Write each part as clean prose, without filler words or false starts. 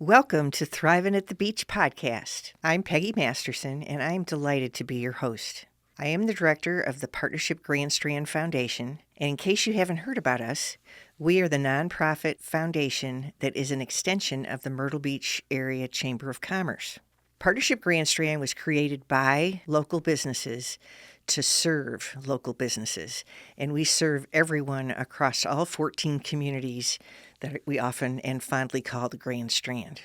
Welcome to Thrivin at the Beach podcast. I'm Peggy Masterson, and I'm delighted to be your host. I am the director of the Partnership Grand Strand Foundation, and in case you haven't heard about us, we are the nonprofit foundation that is an extension of the Myrtle Beach Area Chamber of Commerce. Partnership Grand Strand was created by local businesses to serve local businesses, and we serve everyone across all 14 communities that we often and fondly call the Grand Strand.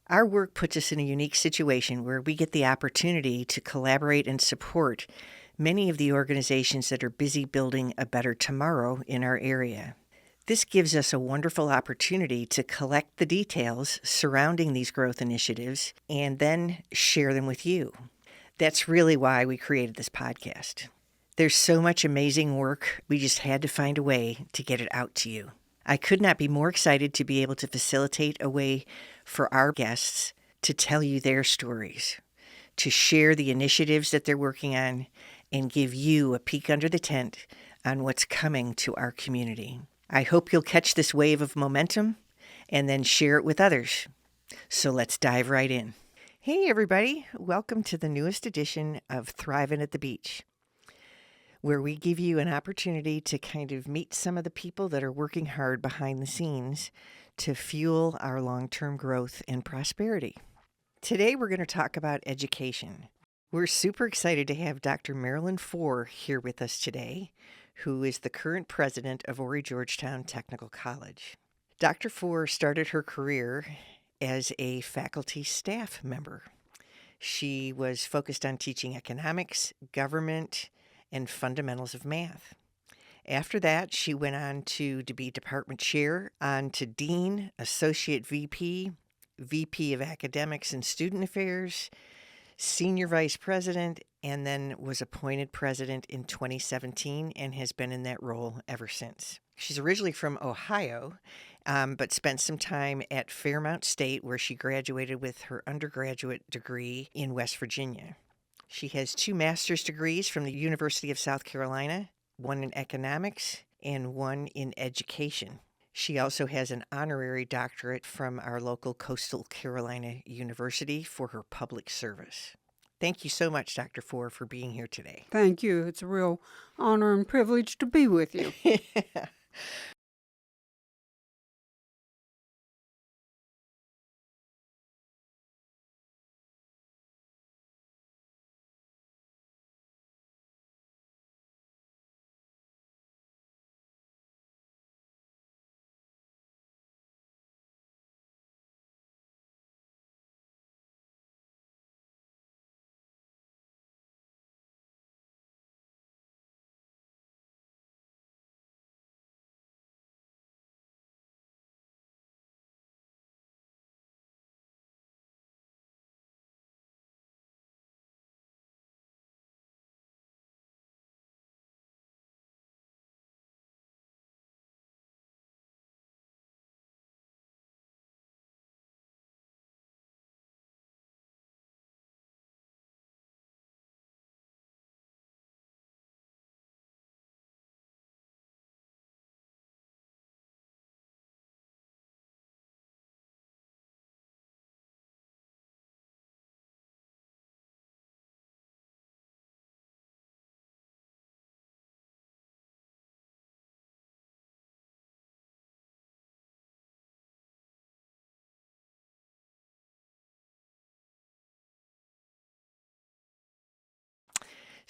Our work puts us in a unique situation where we get the opportunity to collaborate and support many of the organizations that are busy building a better tomorrow in our area. This gives us a wonderful opportunity to collect the details surrounding these growth initiatives and then share them with you. That's really why we created this podcast. There's so much amazing work, we just had to find a way to get it out to you. I could not be more excited to be able to facilitate a way for our guests to tell you their stories, to share the initiatives that they're working on, and give you a peek under the tent on what's coming to our community. I hope you'll catch this wave of momentum and then share it with others. So let's dive right in. Hey everybody, welcome to the newest edition of Thrivin at the Beach, where we give you an opportunity to kind of meet some of the people that are working hard behind the scenes to fuel our long-term growth and prosperity. Today we're going to talk about education. We're super excited to have Dr. Marilyn Fore here with us today, who is the current president of Horry Georgetown Technical College. Dr. Fore started her career as a faculty staff member. She was focused on teaching economics, government, and fundamentals of math. After that, she went on to be department chair, on to dean, associate VP, VP of academics and student affairs, senior vice president, and then was appointed president in 2017 and has been in that role ever since. She's originally from Ohio, but spent some time at Fairmount State, where she graduated with her undergraduate degree in West Virginia. She has 2 master's degrees from the University of South Carolina, one in economics and one in education. She also has an honorary doctorate from our local Coastal Carolina University for her public service. Thank you so much, Dr. Fore, for being here today. Thank you. It's a real honor and privilege to be with you.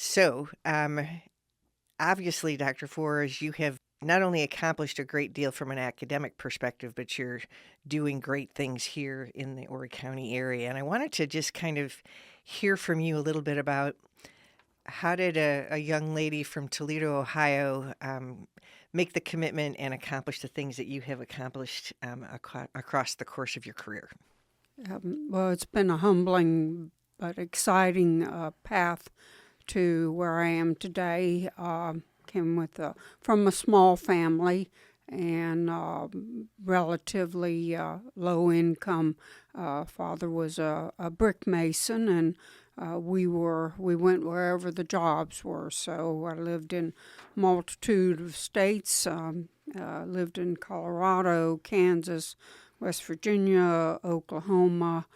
So, obviously, Dr. Fore, you have not only accomplished a great deal from an academic perspective, but you're doing great things here in the Horry County area. And I wanted to just kind of hear from you a little bit about how did a young lady from Toledo, Ohio, make the commitment and accomplish the things that you have accomplished across the course of your career? Well, it's been a humbling but exciting path to where I am today. Came from a small family and relatively low income. Father was a brick mason, and we went wherever the jobs were. So I lived in multitude of states. Lived in Colorado, Kansas, West Virginia, Oklahoma,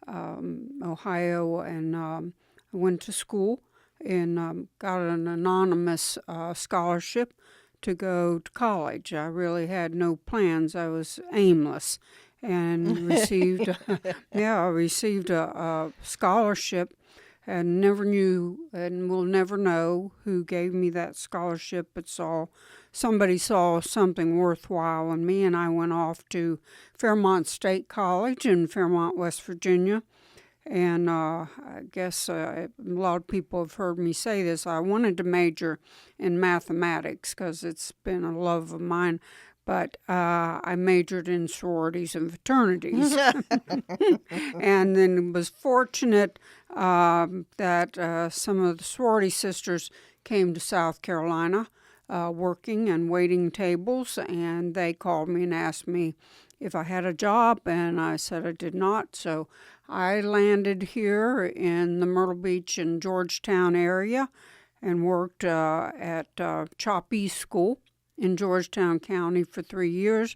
Ohio, and I went to school and got an anonymous scholarship to go to college. I really had no plans. I was aimless, and received I received a scholarship, and never knew and will never know who gave me that scholarship, but somebody saw something worthwhile in me, and I went off to Fairmont State College in Fairmont, West Virginia. And I guess a lot of people have heard me say this. I wanted to major in mathematics because it's been a love of mine, but I majored in sororities and fraternities. And then was fortunate that some of the sorority sisters came to South Carolina working and waiting tables, and they called me and asked me if I had a job, and I said I did not. So I landed here in the Myrtle Beach and Georgetown area and worked at Chop East School in Georgetown County for 3 years,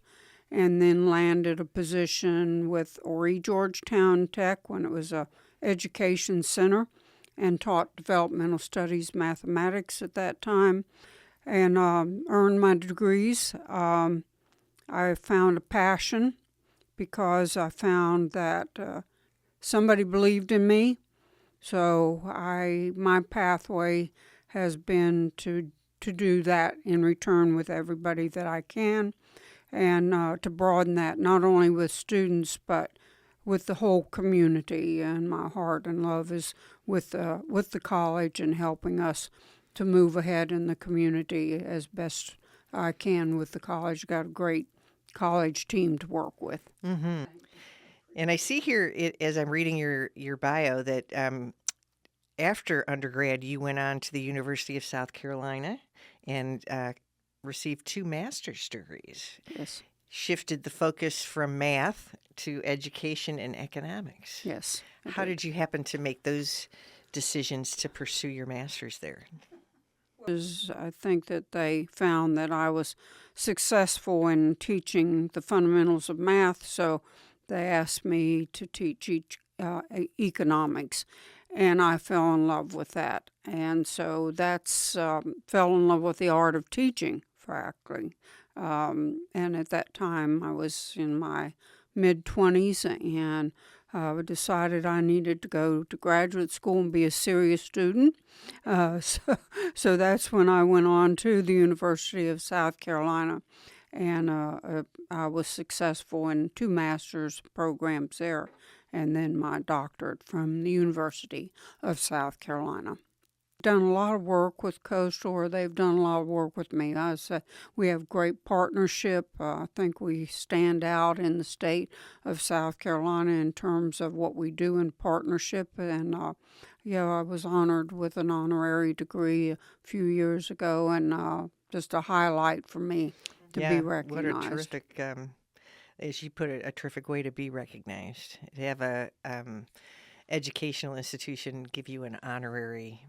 and then landed a position with Horry Georgetown Tech when it was a education center, and taught developmental studies mathematics at that time, and earned my degrees. I found a passion because I found that somebody believed in me. So my pathway has been to do that in return with everybody that I can, and to broaden that not only with students but with the whole community. And my heart and love is with the college and helping us to move ahead in the community as best I can with the college. Got a great college team to work with. Mm-hmm. And I see here, as I'm reading your bio, that after undergrad, you went on to the University of South Carolina and received 2 master's degrees. Yes. Shifted the focus from math to education and economics. Yes. How did you happen to make those decisions to pursue your master's there? I think that they found that I was successful in teaching the fundamentals of math, so they asked me to teach economics, and I fell in love with that. And so that's fell in love with the art of teaching, frankly. And at that time, I was in my mid-20s, and decided I needed to go to graduate school and be a serious student. So that's when I went on to the University of South Carolina, and I was successful in 2 master's programs there, and then my doctorate from the University of South Carolina. Done a lot of work with Coastal, or they've done a lot of work with me. I say we have great partnership. I think we stand out in the state of South Carolina in terms of what we do in partnership. And I was honored with an honorary degree a few years ago, and just a highlight for me to be recognized. What a terrific, as you put it, a terrific way to be recognized. To have a educational institution give you an honorary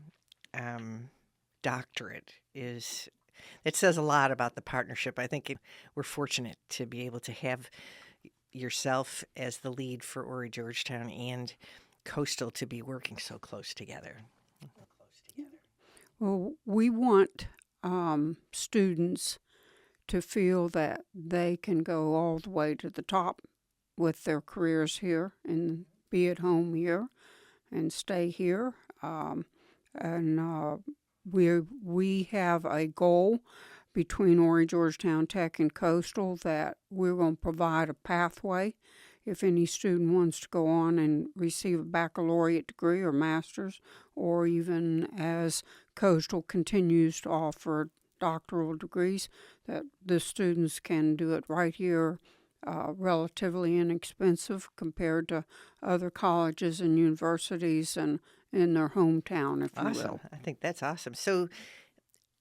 doctorate it says a lot about the partnership. I think we're fortunate to be able to have yourself as the lead for Horry Georgetown and Coastal to be working so close together. Well, we want students to feel that they can go all the way to the top with their careers here and be at home here and stay here. And we have a goal between Horry Georgetown Tech and Coastal that we're going to provide a pathway if any student wants to go on and receive a baccalaureate degree or master's, or even as Coastal continues to offer doctoral degrees, that the students can do it right here, relatively inexpensive compared to other colleges and universities and in their hometown, if you will. I think that's awesome. So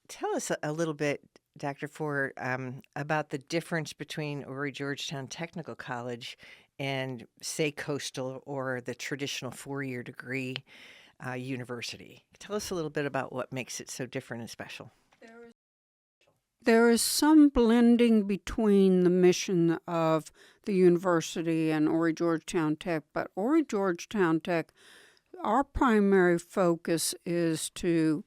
tell us a little bit, Dr. Fore, about the difference between Horry Georgetown Technical College and, say, Coastal or the traditional 4-year degree university. Tell us a little bit about what makes it so different and special. There is some blending between the mission of the university and Horry Georgetown Tech, but Horry Georgetown Tech, our primary focus is to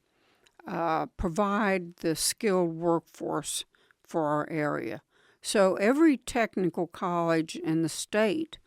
provide the skilled workforce for our area. So every technical college in the state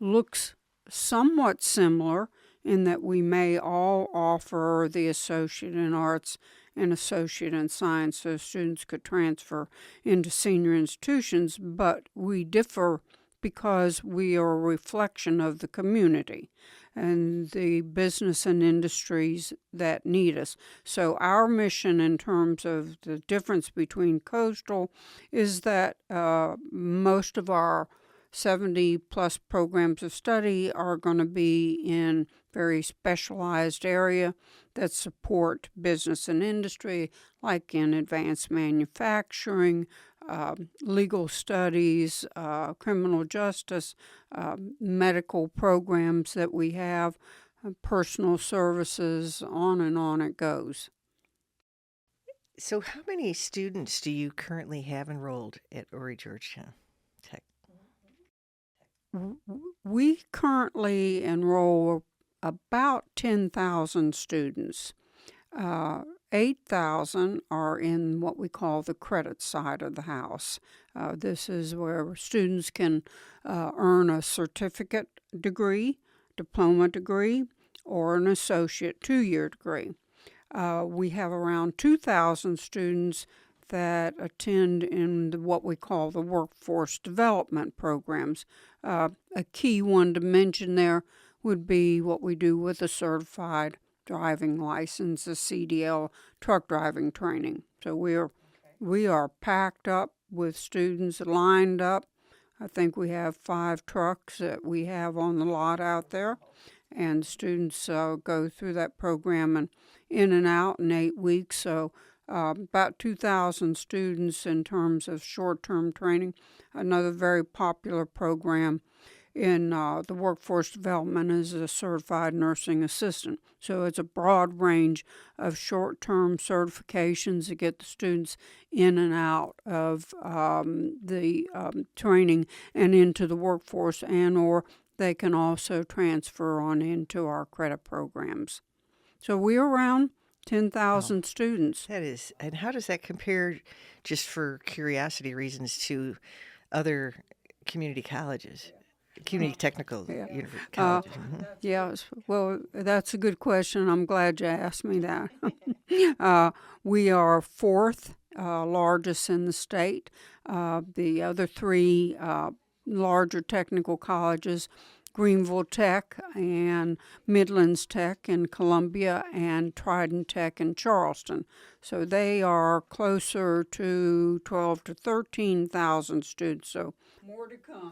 looks somewhat similar in that we may all offer the Associate in Arts and Associate in Science, so students could transfer into senior institutions, but we differ because we are a reflection of the community and the business and industries that need us. So our mission in terms of the difference between coastal is that most of our 70 plus programs of study are going to be in very specialized area that support business and industry, like in advanced manufacturing, legal studies, criminal justice, medical programs that we have, personal services, on it goes. So how many students do you currently have enrolled at Horry Georgetown Tech? We currently enroll about 10,000 students. 8,000 are in what we call the credit side of the house. This is where students can earn a certificate degree, diploma degree, or an associate 2-year degree. We have around 2,000 students that attend in what we call the workforce development programs. A key one to mention there would be what we do with a certified driving license, a CDL truck driving training. So we are packed up with students lined up. I think we have 5 trucks that we have on the lot out there, and students go through that program and in and out in 8 weeks. So about 2,000 students in terms of short-term training. Another very popular program in the workforce development is a certified nursing assistant. So it's a broad range of short-term certifications to get the students in and out of the training and into the workforce, and or they can also transfer on into our credit programs. So we're around 10,000 students. That is, and how does that compare, just for curiosity reasons, to other community colleges? Community technical colleges. Yes, well, that's a good question. I'm glad you asked me that. We are 4th largest in the state. The other 3 larger technical colleges, Greenville Tech and Midlands Tech in Columbia and Thrivin Tech in Charleston. So they are closer to 12 to 13,000 students. So more to come.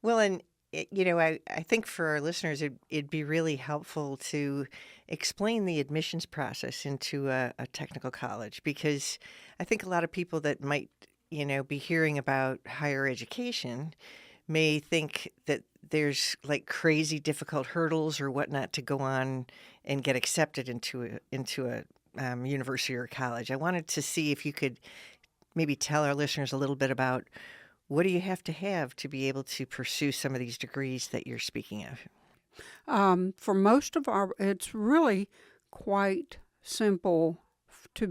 Well, and I think for our listeners, it'd be really helpful to explain the admissions process into a technical college, because I think a lot of people that might, be hearing about higher education may think that there's like crazy difficult hurdles or whatnot to go on and get accepted into a university or college. I wanted to see if you could maybe tell our listeners a little bit about what do you have to be able to pursue some of these degrees that you're speaking of? For most of it's really quite simple to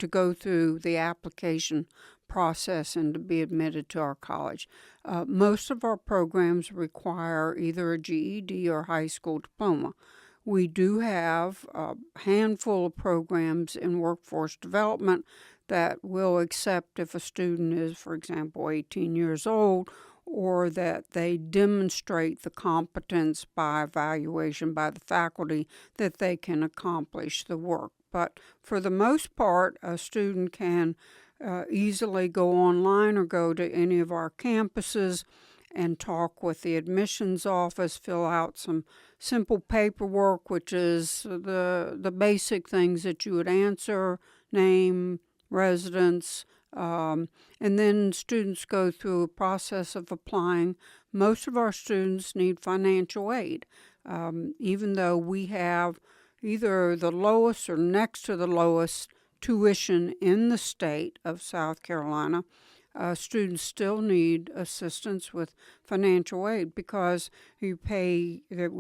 go through the application process and to be admitted to our college. Most of our programs require either a GED or high school diploma. We do have a handful of programs in workforce development that will accept if a student is, for example, 18 years old, or that they demonstrate the competence by evaluation by the faculty that they can accomplish the work. But for the most part, a student can easily go online or go to any of our campuses and talk with the admissions office, fill out some simple paperwork, which is the basic things that you would answer: name, residence, and then students go through a process of applying. Most of our students need financial aid, even though we have either the lowest or next to the lowest tuition in the state of South Carolina, students still need assistance with financial aid because we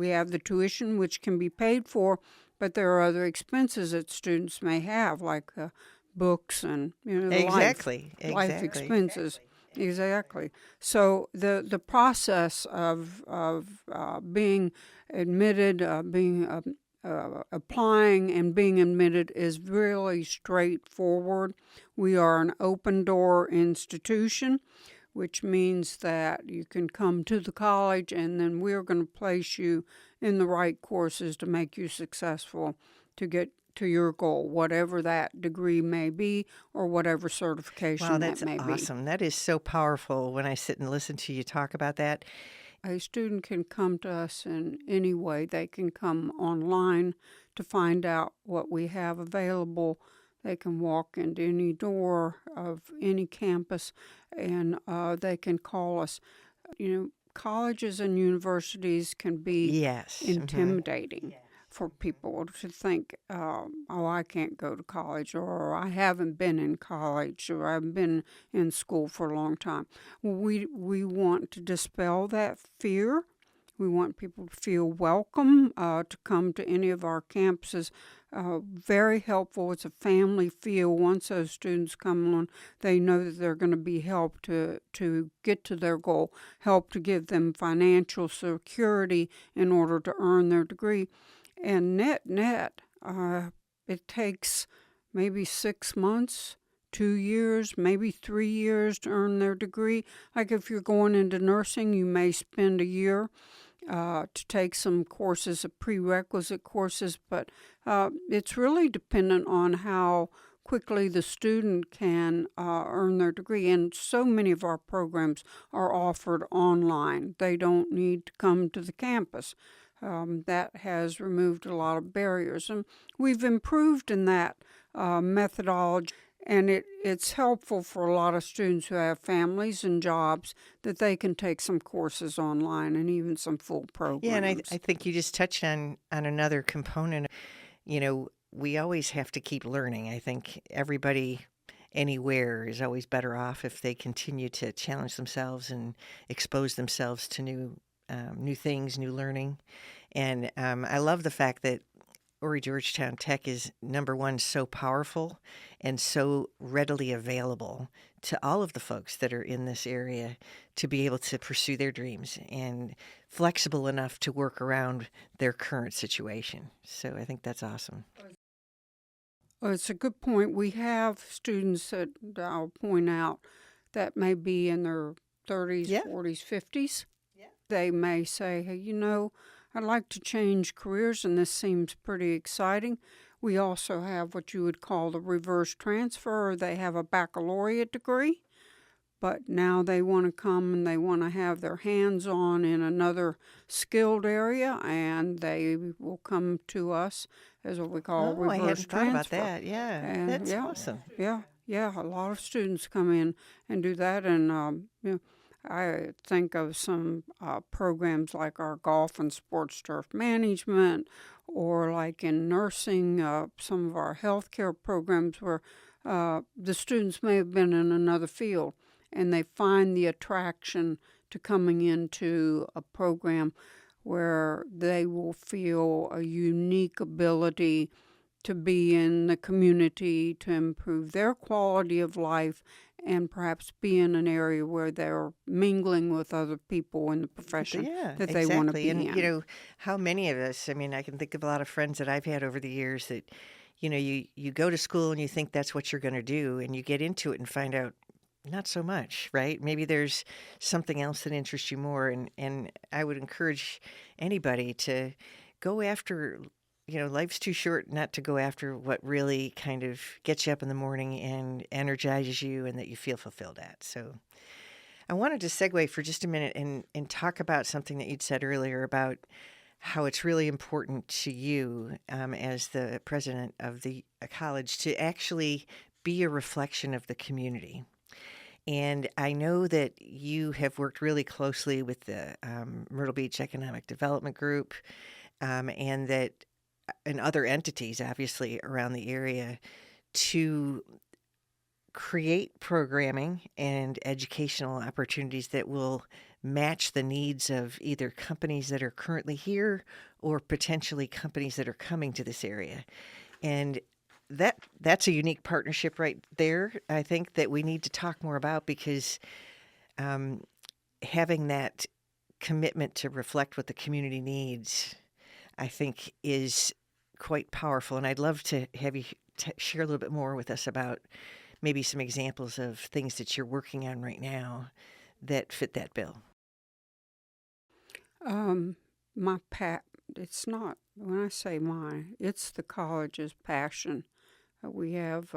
have the tuition, which can be paid for, but there are other expenses that students may have, like books and life expenses. Exactly. So the process of being admitted, applying and being admitted is really straightforward. We are an open door institution, which means that you can come to the college and then we're going to place you in the right courses to make you successful to get to your goal, whatever that degree may be or whatever certification that may be. Wow, that's awesome. That is so powerful when I sit and listen to you talk about that. A student can come to us in any way. They can come online to find out what we have available. They can walk into any door of any campus and they can call us. Colleges and universities can be intimidating for people to think, I can't go to college, or I haven't been in college, or I've been in school for a long time. We want to dispel that fear. We want people to feel welcome to come to any of our campuses. Very helpful. It's a family feel. Once those students come on, they know that they're going to be helped to get to their goal, help to give them financial security in order to earn their degree. And net, it takes maybe 6 months, 2 years, maybe 3 years to earn their degree. Like if you're going into nursing, you may spend a year to take some courses, prerequisite courses, but it's really dependent on how quickly the student can earn their degree. And so many of our programs are offered online. They don't need to come to the campus. That has removed a lot of barriers. And we've improved in that methodology. And it's helpful for a lot of students who have families and jobs that they can take some courses online and even some full programs. Yeah, and I think you just touched on another component. We always have to keep learning. I think everybody anywhere is always better off if they continue to challenge themselves and expose themselves to new things, new learning. And I love the fact that Horry Georgetown Tech is, number one, so powerful and so readily available to all of the folks that are in this area to be able to pursue their dreams and flexible enough to work around their current situation. So I think that's awesome. Well, it's a good point. We have students that I'll point out that may be in their 30s, 40s, 50s. Yeah. They may say, hey, I'd like to change careers, and this seems pretty exciting. We also have what you would call the reverse transfer. They have a baccalaureate degree, but now they want to come and they want to have their hands on in another skilled area, and they will come to us as what we call reverse transfer. I hadn't thought about that. Yeah, and that's awesome. Yeah, a lot of students come in and do that, and I think of some programs like our golf and sports turf management, or like in nursing, some of our healthcare programs where the students may have been in another field and they find the attraction to coming into a program where they will feel a unique ability to be in the community, to improve their quality of life, and perhaps be in an area where they're mingling with other people in the profession that they want to be in. And, how many of us, I can think of a lot of friends that I've had over the years that, you go to school and you think that's what you're going to do, and you get into it and find out not so much, right? Maybe there's something else that interests you more. And I would encourage anybody to go after, life's too short not to go after what really kind of gets you up in the morning and energizes you and that you feel fulfilled at. So I wanted to segue for just a minute and talk about something that you'd said earlier about how it's really important to you as the president of the college to actually be a reflection of the community. And I know that you have worked really closely with the Myrtle Beach Economic Development Group and other entities, obviously, around the area to create programming and educational opportunities that will match the needs of either companies that are currently here or potentially companies that are coming to this area. And that's a unique partnership right there, I think, that we need to talk more about, because having that commitment to reflect what the community needs, I think, is quite powerful. And I'd love to have you share a little bit more with us about maybe some examples of things that you're working on right now that fit that bill. It's not, when I say mine, it's the college's passion. We have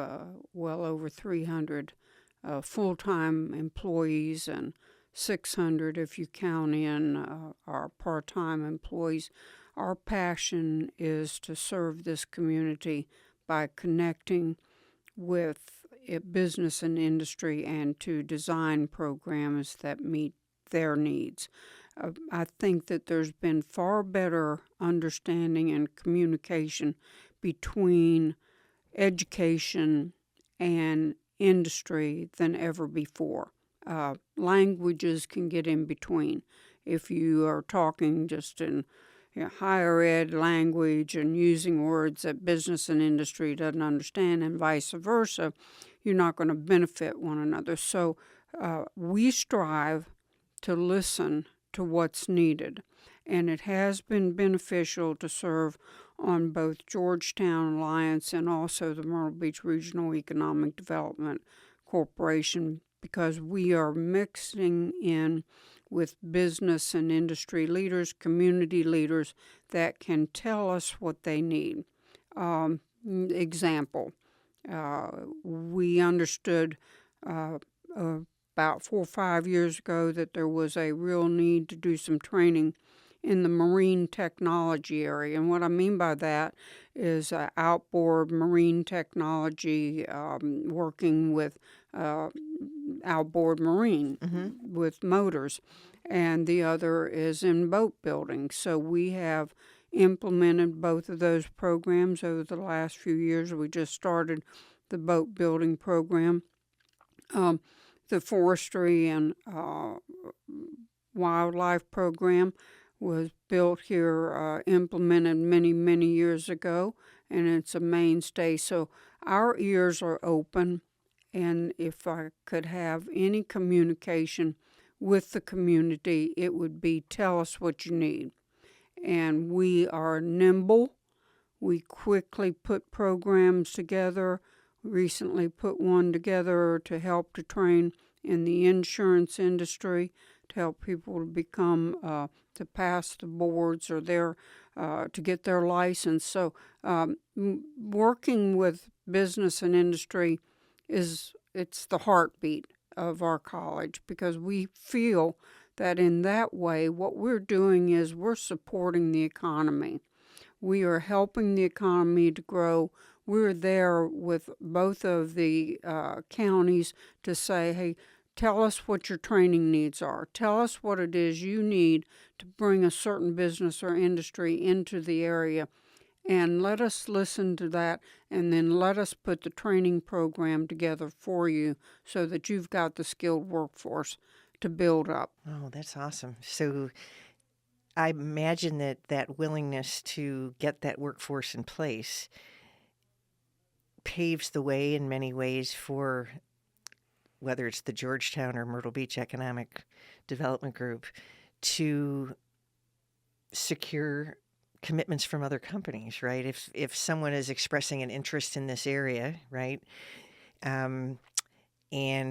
well over 300 full-time employees and 600 if you count in our part-time employees. Our passion is to serve this community by connecting with business and industry and to design programs that meet their needs. I think that there's been far better understanding and communication between education and industry than ever before. Languages can get in between. If you are talking just in higher ed language and using words that business and industry doesn't understand and vice versa, you're not going to benefit one another. So we strive to listen to what's needed. And it has been beneficial to serve on both Georgetown Alliance and also the Myrtle Beach Regional Economic Development Corporation, because we are mixing in with business and industry leaders, community leaders that can tell us what they need. Example, we understood about 4 or 5 years ago that there was a real need to do some training in the marine technology area. And what I mean by that is outboard marine technology, working with outboard marine with motors. And the other is in boat building. So we have implemented both of those programs over the last few years. We just started the boat building program. The forestry and wildlife program was built here, implemented many, many years ago, and it's a mainstay. So our ears are open, and if I could have any communication with the community, it would be tell us what you need. And we are nimble. We quickly put programs together. We recently put one together to help to train in the insurance industry, to help people to become, to pass the boards or to get their license. So working with business and industry it's the heartbeat of our college, because we feel that in that way what we're doing is we're supporting the economy. We are helping the economy to grow. We're there with both of the counties to say, hey, tell us what your training needs are. Tell us what it is you need to bring a certain business or industry into the area. And let us listen to that, and then let us put the training program together for you so that you've got the skilled workforce to build up. Oh, that's awesome. So I imagine that willingness to get that workforce in place paves the way in many ways for whether it's the Georgetown or Myrtle Beach Economic Development Group to secure commitments from other companies, right? If someone is expressing an interest in this area, right, and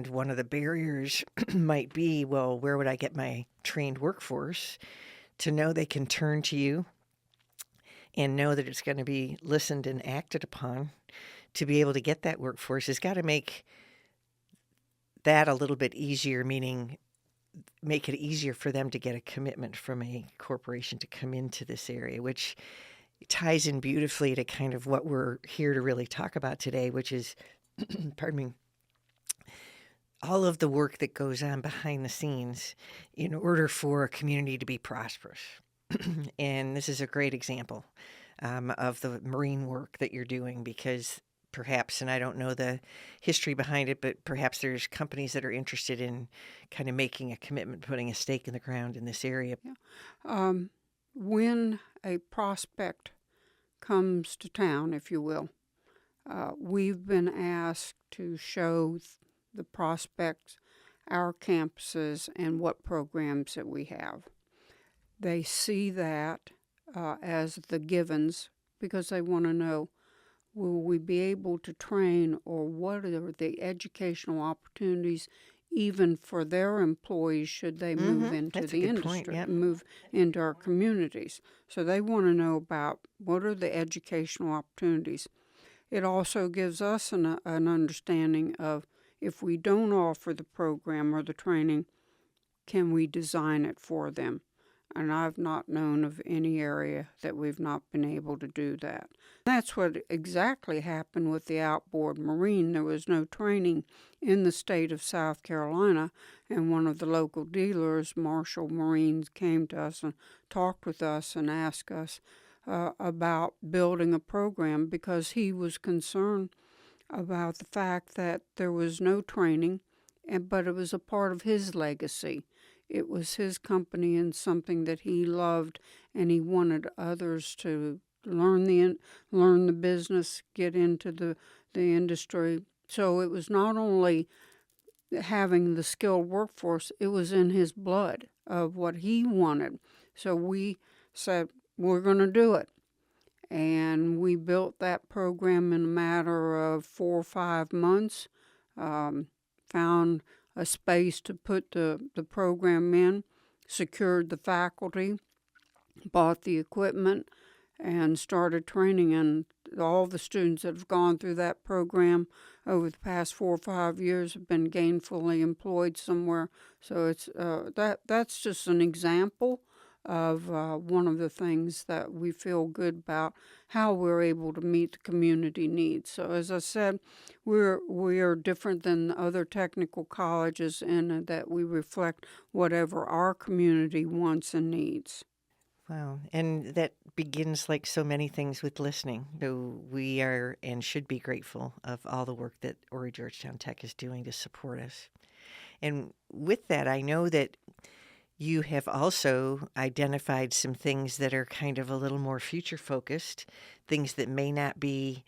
one of the barriers might be, well, where would I get my trained workforce? To know they can turn to you and know that it's going to be listened and acted upon to be able to get that workforce has got to make that a little bit easier, meaning make it easier for them to get a commitment from a corporation to come into this area, which ties in beautifully to kind of what we're here to really talk about today, which is, pardon me, all of the work that goes on behind the scenes in order for a community to be prosperous. And this is a great example of the marine work that you're doing, because perhaps, and I don't know the history behind it, but perhaps there's companies that are interested in kind of making a commitment, putting a stake in the ground in this area. Yeah. When a prospect comes to town, if you will, we've been asked to show the prospects our campuses and what programs that we have. They see that as the givens because they want to know, will we be able to train, or what are the educational opportunities even for their employees should they move into That's a the good industry, point, yep. move into our communities. So they want to know about what are the educational opportunities. It also gives us an understanding of, if we don't offer the program or the training, can we design it for them? And I've not known of any area that we've not been able to do that. That's what exactly happened with the outboard marine. There was no training in the state of South Carolina, and one of the local dealers, Marshall Marines, came to us and talked with us and asked us about building a program because he was concerned about the fact that there was no training, but it was a part of his legacy. It was his company and something that he loved, and he wanted others to learn the business, get into the industry. So it was not only having the skilled workforce, it was in his blood of what he wanted. So we said, we're going to do it. And we built that program in a matter of 4 or 5 months, found a space to put the program in, secured the faculty, bought the equipment, and started training. And all the students that have gone through that program over the past 4 or 5 years have been gainfully employed somewhere. So it's that's just an example of one of the things that we feel good about, how we're able to meet the community needs. So as I said, we are different than other technical colleges in that we reflect whatever our community wants and needs. Wow. And that begins, like so many things, with listening. So we are and should be grateful of all the work that Horry Georgetown Tech is doing to support us. And with that, I know that you have also identified some things that are kind of a little more future focused, things that may not be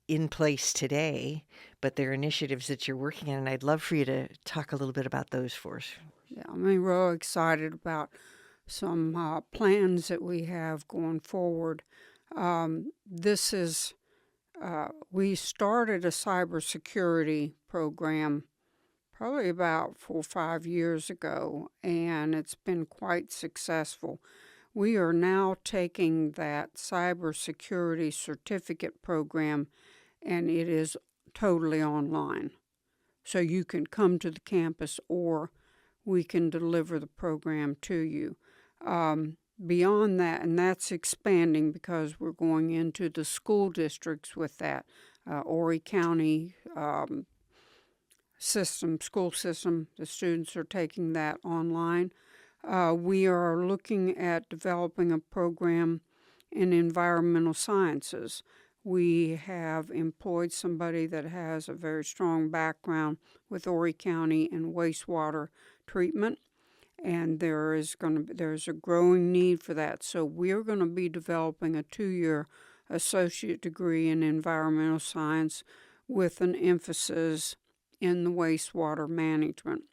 in place today, but they're initiatives that you're working on. And I'd love for you to talk a little bit about those for us. Yeah, I'm real excited about some plans that we have going forward. This is, we started a cybersecurity program probably about 4 or 5 years ago, and it's been quite successful. We are now taking that cybersecurity certificate program, and it is totally online. So you can come to the campus, or we can deliver the program to you. Beyond that, and that's expanding because we're going into the school districts with that. Horry County school system, the students are taking that online. We are looking at developing a program in environmental sciences. We have employed somebody that has a very strong background with Horry County and wastewater treatment, and there's a growing need for that. So we're going to be developing a 2-year associate degree in environmental science with an emphasis in the wastewater management.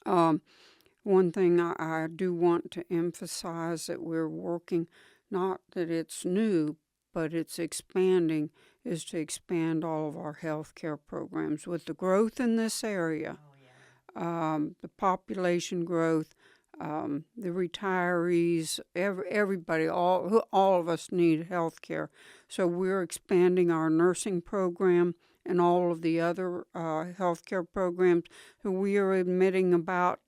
One thing I do want to emphasize that we're working, not that it's new, but it's expanding, is to expand all of our healthcare programs. With the growth in this area, the population growth, the retirees, everybody, all of us need healthcare. So we're expanding our nursing program and all of the other healthcare programs. So we are admitting about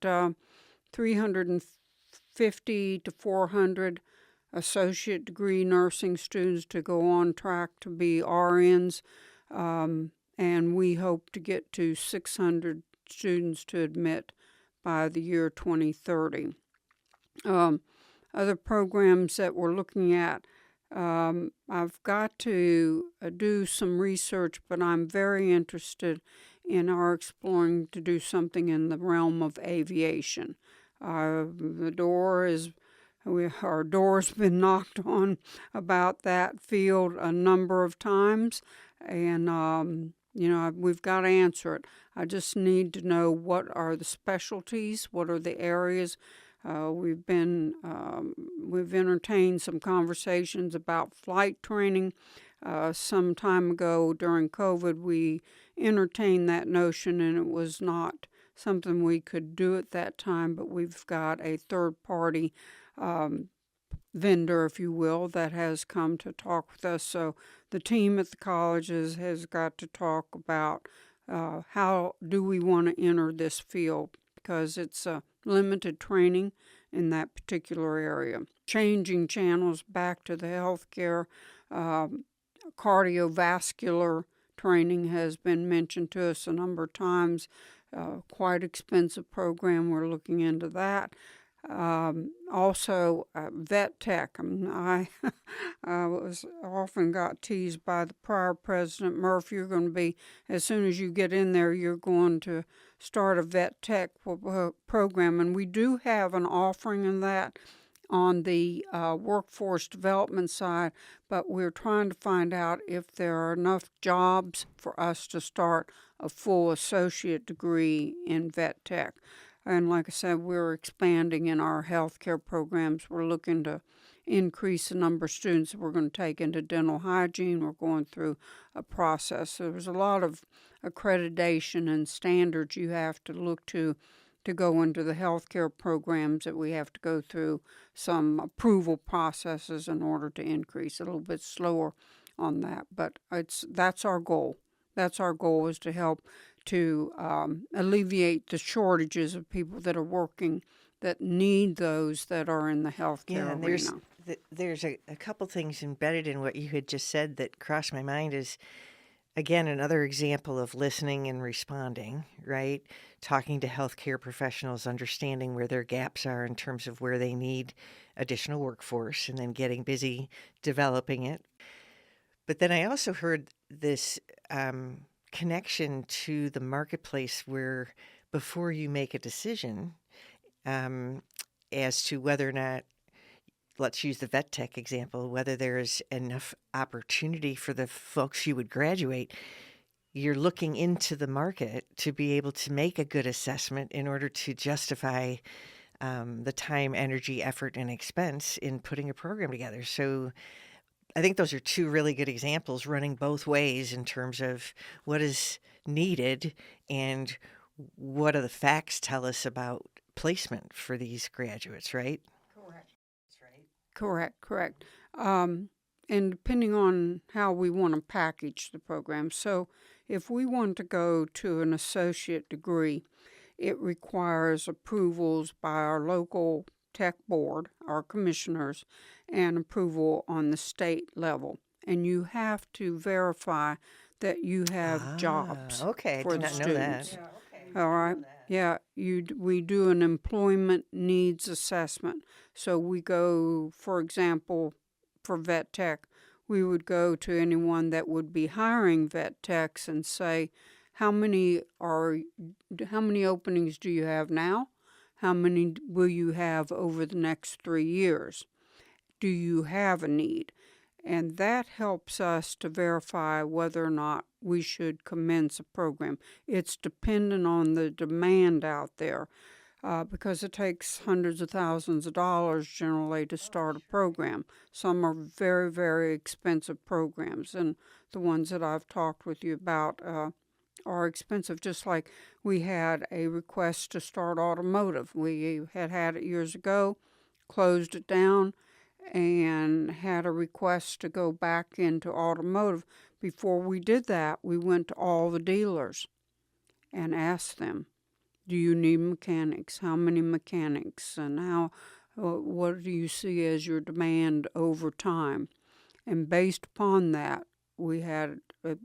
350 to 400 associate degree nursing students to go on track to be RNs, and we hope to get to 600 students to admit by the year 2030. Other programs that we're looking at, I've got to do some research, but I'm very interested in our exploring to do something in the realm of aviation. The door is our door's been knocked on about that field a number of times, and we've got to answer it. I just need to know what are the specialties, what are the areas. We've entertained some conversations about flight training. Some time ago during COVID, we entertained that notion, and it was not something we could do at that time, but we've got a third-party vendor, if you will, that has come to talk with us. So the team at the colleges has got to talk about how do we want to enter this field, because it's a limited training in that particular area. Changing channels back to the healthcare, cardiovascular training has been mentioned to us a number of times. Quite expensive program. We're looking into that. Also, vet tech. I was often got teased by the prior president, Murph, you're going to be, as soon as you get in there, you're going to start a vet tech program. And we do have an offering in that on the workforce development side, but we're trying to find out if there are enough jobs for us to start a full associate degree in vet tech. And like I said, we're expanding in our healthcare programs. We're looking to increase the number of students that we're going to take into dental hygiene. We're going through a process. So there's a lot of accreditation and standards you have to look to go into the healthcare programs, that we have to go through some approval processes in order to increase. A little bit slower on that, but that's our goal. That's our goal, is to help to alleviate the shortages of people that are working that need those that are in the healthcare arena. There's a couple things embedded in what you had just said that crossed my mind. Is, again, another example of listening and responding, right? Talking to healthcare professionals, understanding where their gaps are in terms of where they need additional workforce, and then getting busy developing it. But then I also heard this connection to the marketplace, where before you make a decision as to whether or not, let's use the vet tech example, whether there is enough opportunity for the folks you would graduate, you're looking into the market to be able to make a good assessment in order to justify the time, energy, effort, and expense in putting a program together. So I think those are two really good examples, running both ways in terms of what is needed and what do the facts tell us about placement for these graduates, right? Correct. That's right. Correct. And depending on how we want to package the program. So if we want to go to an associate degree, it requires approvals by our local tech board, our commissioners, and approval on the state level. And you have to verify that you have jobs okay. for I did the not students. know that. All right. Yeah, we do an employment needs assessment. So we go, for example, for vet tech, we would go to anyone that would be hiring vet techs and say, how many openings do you have now? How many will you have over the next 3 years? Do you have a need? And that helps us to verify whether or not we should commence a program. It's dependent on the demand out there, because it takes hundreds of thousands of dollars generally to start a program. Some are very, very expensive programs, and the ones that I've talked with you about are expensive. Just like we had a request to start automotive. We had it years ago, closed it down, and had a request to go back into automotive. Before we did that, we went to all the dealers and asked them, do you need mechanics? How many mechanics? And what do you see as your demand over time? And based upon that, we had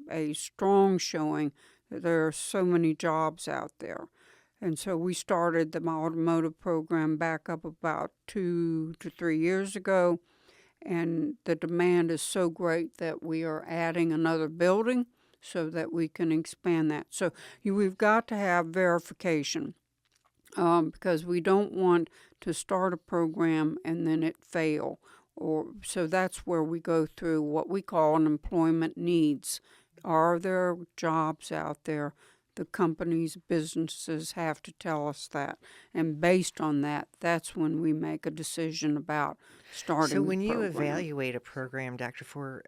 a strong showing that there are so many jobs out there. And so we started the automotive program back up about 2 to 3 years ago, and the demand is so great that we are adding another building so that we can expand that. So we've got to have verification because we don't want to start a program and then it fail. So that's where we go through what we call an employment needs. Are there jobs out there? The companies, businesses have to tell us that. And based on that, that's when we make a decision about starting So when the you program. evaluate a program, Dr. Fore,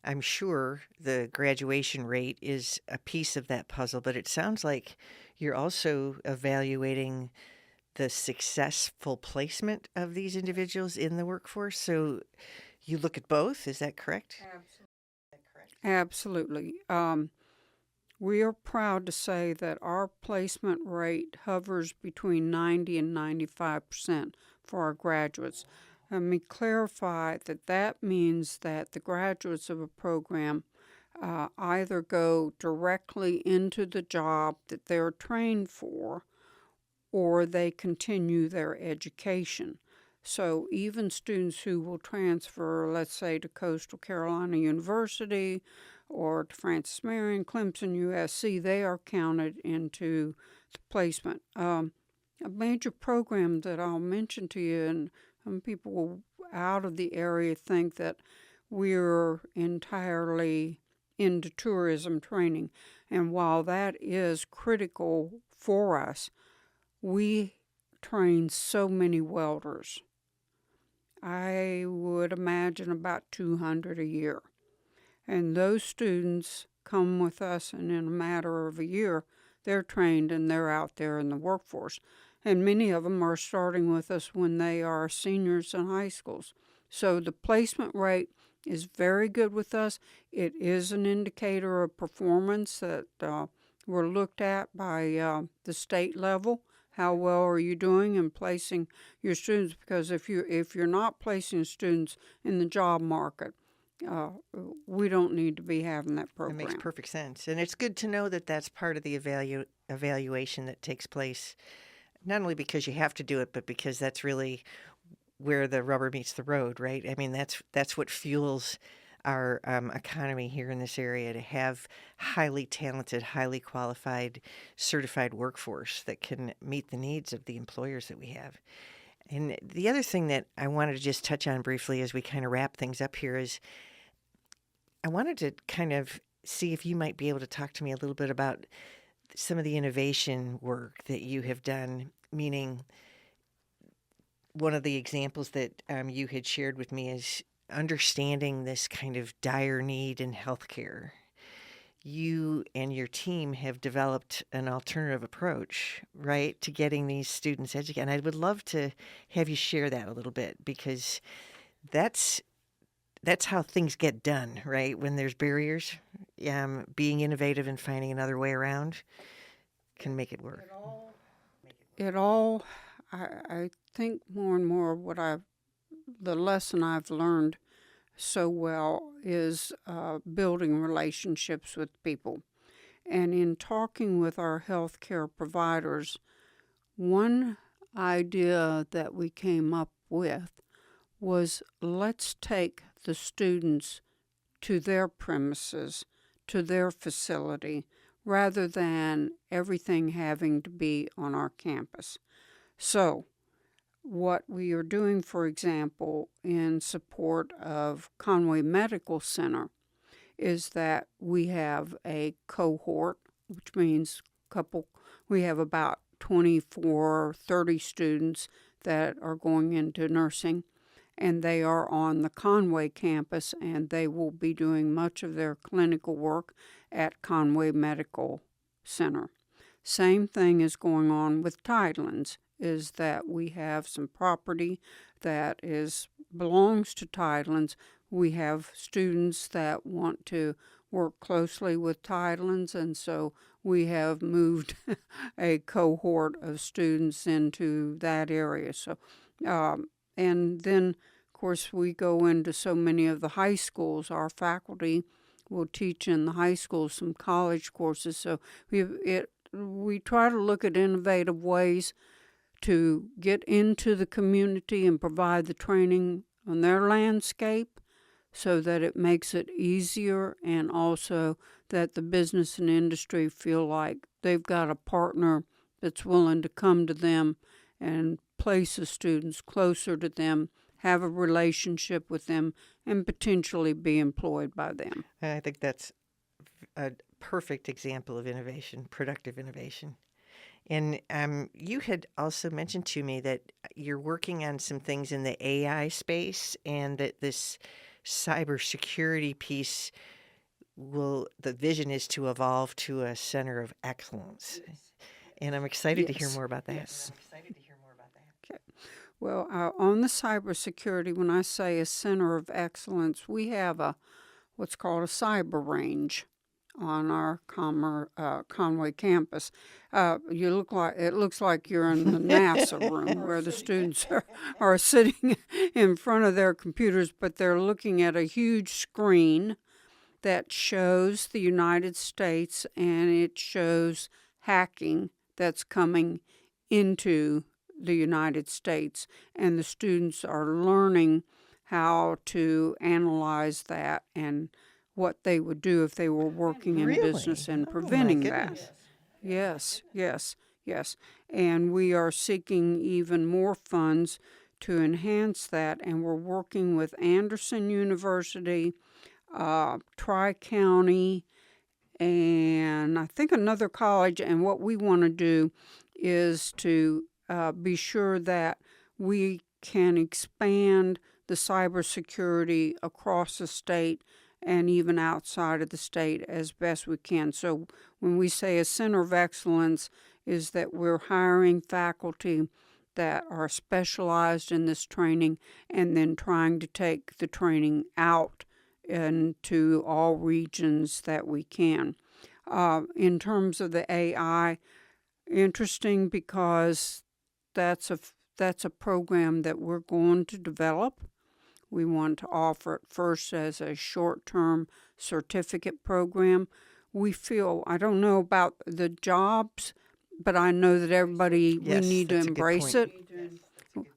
I'm sure the graduation rate is a piece of that puzzle, but it sounds like you're also evaluating the successful placement of these individuals in the workforce. So you look at both, is that correct? Absolutely. We are proud to say that our placement rate hovers between 90 and 95% for our graduates. Let me clarify that means that the graduates of a program either go directly into the job that they're trained for, or they continue their education. So even students who will transfer, let's say, to Coastal Carolina University or to Francis Marion, Clemson, USC, they are counted into the placement. A major program that I'll mention to you, and some people out of the area think that we're entirely into tourism training. And while that is critical for us, we train so many welders. I would imagine about 200 a year. And those students come with us, and in a matter of a year, they're trained and they're out there in the workforce. And many of them are starting with us when they are seniors in high schools. So the placement rate is very good with us. It is an indicator of performance that we're looked at by the state level. How well are you doing in placing your students? Because if you're not placing students in the job market, we don't need to be having that program. That makes perfect sense. And it's good to know that that's part of the evaluation that takes place, not only because you have to do it, but because that's really where the rubber meets the road, right? I mean, that's what fuels our economy here in this area, to have highly talented, highly qualified, certified workforce that can meet the needs of the employers that we have. And the other thing that I wanted to just touch on briefly as we kind of wrap things up here is I wanted to kind of see if you might be able to talk to me a little bit about some of the innovation work that you have done, meaning one of the examples that you had shared with me is understanding this kind of dire need in healthcare. You and your team have developed an alternative approach, right, to getting these students educated. And I would love to have you share that a little bit, because that's how things get done, right? When there's barriers, being innovative and finding another way around can make it work. I think more and more the lesson I've learned so well is building relationships with people. And in talking with our healthcare providers, one idea that we came up with was, let's take the students to their premises, to their facility, rather than everything having to be on our campus. So what we are doing, for example, in support of Conway Medical Center, is that we have a cohort, which means we have about 24, 30 students that are going into nursing, and they are on the Conway campus, and they will be doing much of their clinical work at Conway Medical Center. Same thing is going on with Tidelands, is that we have some property that belongs to Tidelands. We have students that want to work closely with Tidelands, and so we have moved a cohort of students into that area. So, and then, of course, we go into so many of the high schools. Our faculty will teach in the high schools some college courses. So we try to look at innovative ways to get into the community and provide the training on their landscape so that it makes it easier, and also that the business and industry feel like they've got a partner that's willing to come to them and place the students closer to them, have a relationship with them, and potentially be employed by them. I think that's a perfect example of innovation, productive innovation. And you had also mentioned to me that you're working on some things in the AI space, and that this cybersecurity piece the vision is to evolve to a center of excellence. And I'm excited to hear more about that. Yes. Okay. Well, on the cybersecurity, when I say a center of excellence, we have what's called a cyber range on our Conway campus. It looks like you're in the NASA room where the students are sitting in front of their computers, but they're looking at a huge screen that shows the United States, and it shows hacking that's coming into the United States, and the students are learning how to analyze that and what they would do if they were working in business and preventing that. Yes. And we are seeking even more funds to enhance that, and we're working with Anderson University, Tri-County, and I think another college. And what we want to do is to be sure that we can expand the cybersecurity across the state and even outside of the state as best we can. So when we say a center of excellence, is that we're hiring faculty that are specialized in this training, and then trying to take the training out into all regions that we can. In terms of the AI, interesting, because that's a program that we're going to develop. We want to offer it first as a short-term certificate program. We feel, I don't know about the jobs, but I know that everybody, we need to embrace it.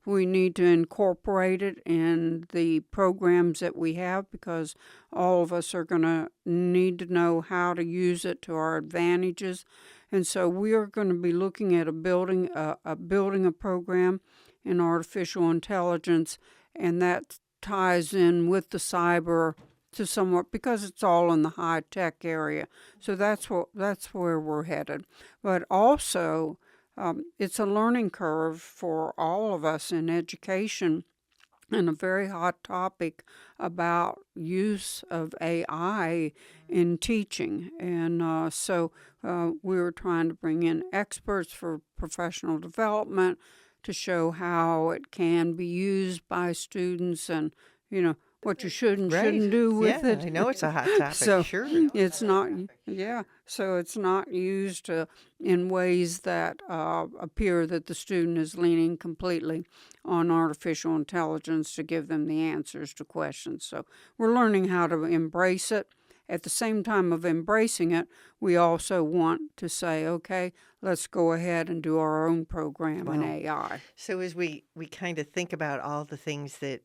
We need to incorporate it in the programs that we have, because all of us are going to need to know how to use it to our advantages. And so we are going to be looking at building a program in artificial intelligence, and that ties in with the cyber to somewhat, because it's all in the high tech area. So that's where we're headed. But also, it's a learning curve for all of us in education, and a very hot topic about use of AI in teaching. And so we were trying to bring in experts for professional development to show how it can be used by students, and what you should and shouldn't do with it. I know it's a hot topic. So sure. It's not, so it's not used in ways that appear that the student is leaning completely on artificial intelligence to give them the answers to questions. So we're learning how to embrace it. At the same time of embracing it, we also want to say, okay, let's go ahead and do our own program in AI. So as we kind of think about all the things that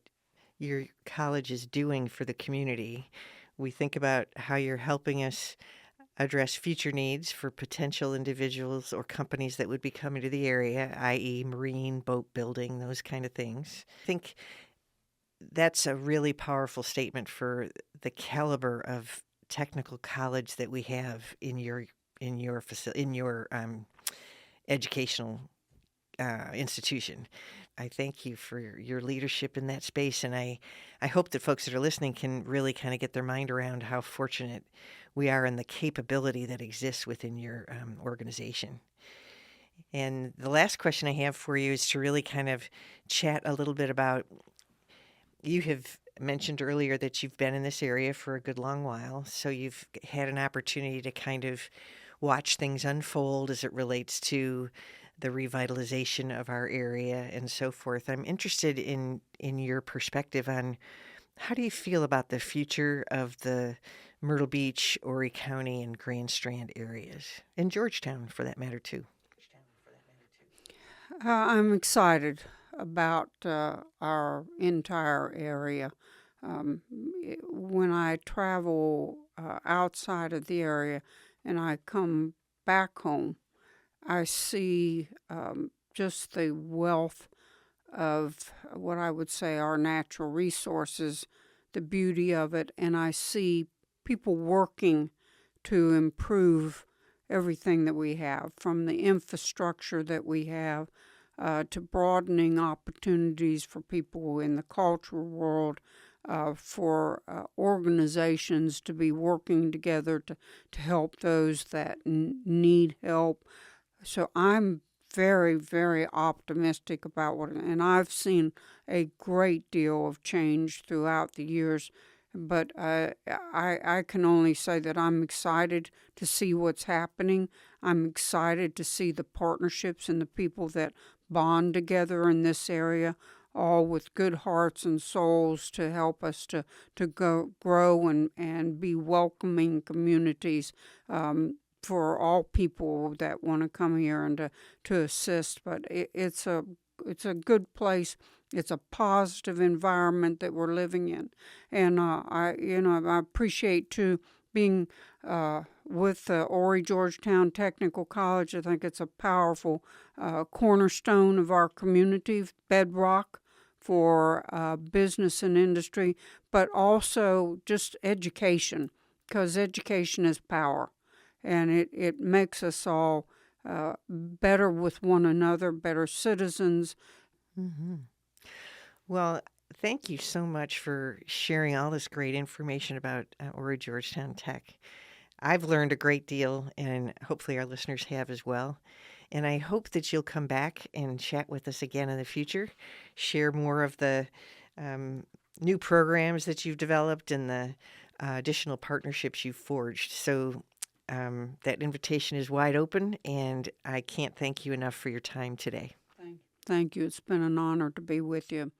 your college is doing for the community, we think about how you're helping us address future needs for potential individuals or companies that would be coming to the area, i.e. marine, boat building, those kind of things. I think that's a really powerful statement for the caliber of technical college that we have in your educational institution. I thank you for your leadership in that space, and I hope that folks that are listening can really kind of get their mind around how fortunate we are and the capability that exists within your organization. And the last question I have for you is to really kind of chat a little bit about, you have mentioned earlier that you've been in this area for a good long while, so you've had an opportunity to kind of watch things unfold as it relates to the revitalization of our area and so forth. I'm interested in your perspective on, how do you feel about the future of the Myrtle Beach, Horry County, and Grand Strand areas, and Georgetown for that matter too? I'm excited about our entire area. When I travel outside of the area and I come back home, I see just the wealth of what I would say our natural resources, the beauty of it, and I see people working to improve everything that we have, from the infrastructure that we have to broadening opportunities for people in the cultural world, for organizations to be working together to help those that need help. So I'm very, very optimistic about and I've seen a great deal of change throughout the years. But I can only say that I'm excited to see what's happening. I'm excited to see the partnerships and the people that bond together in this area, all with good hearts and souls to help us to grow and be welcoming communities for all people that want to come here and to assist. But it's a good place. It's a positive environment that we're living in, and I appreciate too being with Horry Georgetown Technical College. I think it's a powerful cornerstone of our community, bedrock for business and industry, but also just education, because education is power, and it makes us all better with one another, better citizens. Mm-hmm. Well, thank you so much for sharing all this great information about Horry Georgetown Tech. I've learned a great deal, and hopefully our listeners have as well. And I hope that you'll come back and chat with us again in the future, share more of the new programs that you've developed and the additional partnerships you've forged. So that invitation is wide open, and I can't thank you enough for your time today. Thank you. It's been an honor to be with you.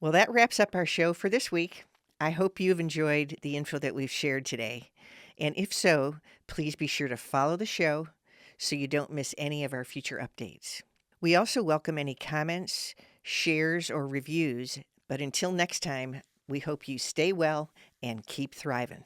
Well, that wraps up our show for this week. I hope you've enjoyed the info that we've shared today. And if so, please be sure to follow the show so you don't miss any of our future updates. We also welcome any comments, shares, or reviews. But until next time, we hope you stay well and keep thriving.